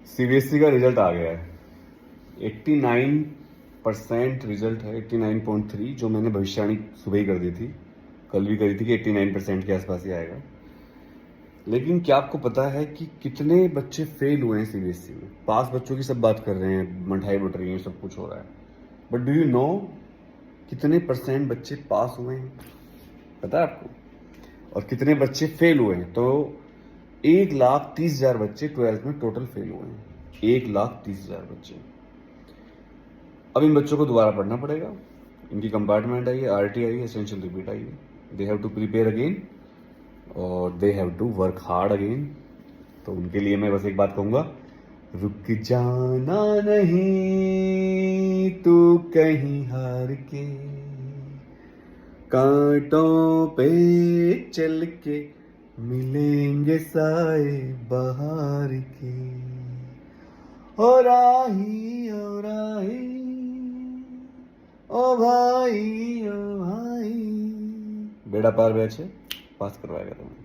CBSE का result आ गया है। 89% रिजल्ट है, 89.3, जो मैंने भविष्यवाणी सुबह ही कर दी थी, कल भी करी थी कि 89% के आसपास ही आएगा। लेकिन क्या आपको पता है कि कितने बच्चे फेल हुए हैं सीबीएसई में? पास बच्चों की सब बात कर रहे हैं, मिठाई बट रही है, सब कुछ हो रहा है, बट डू यू नो कितने परसेंट बच्चे पास हुए हैं? पता है आपको? और कितने बच्चे फेल हुए हैं? तो 1,30,000 बच्चे 12th में टोटल फेल हुए हैं। 1,30,000 बच्चे। अब इन बच्चों को दोबारा पढ़ना पड़ेगा। इनकी कंपार्टमेंट आई है, आरटी आई है, एसेंशियल रिपीट आई है। They have to prepare again और they have to work hard again. तो उनके लिए मैं बस एक बात कहूंगा, रुक जाना नहीं तू कहीं हार के, कांटों पे चल के मिलेंगे साए बहार के। ओ राही ओ राही, ओ भाई ओ भाई। बेड़ा पार बैच है, पास करवाएगा तुम्हें।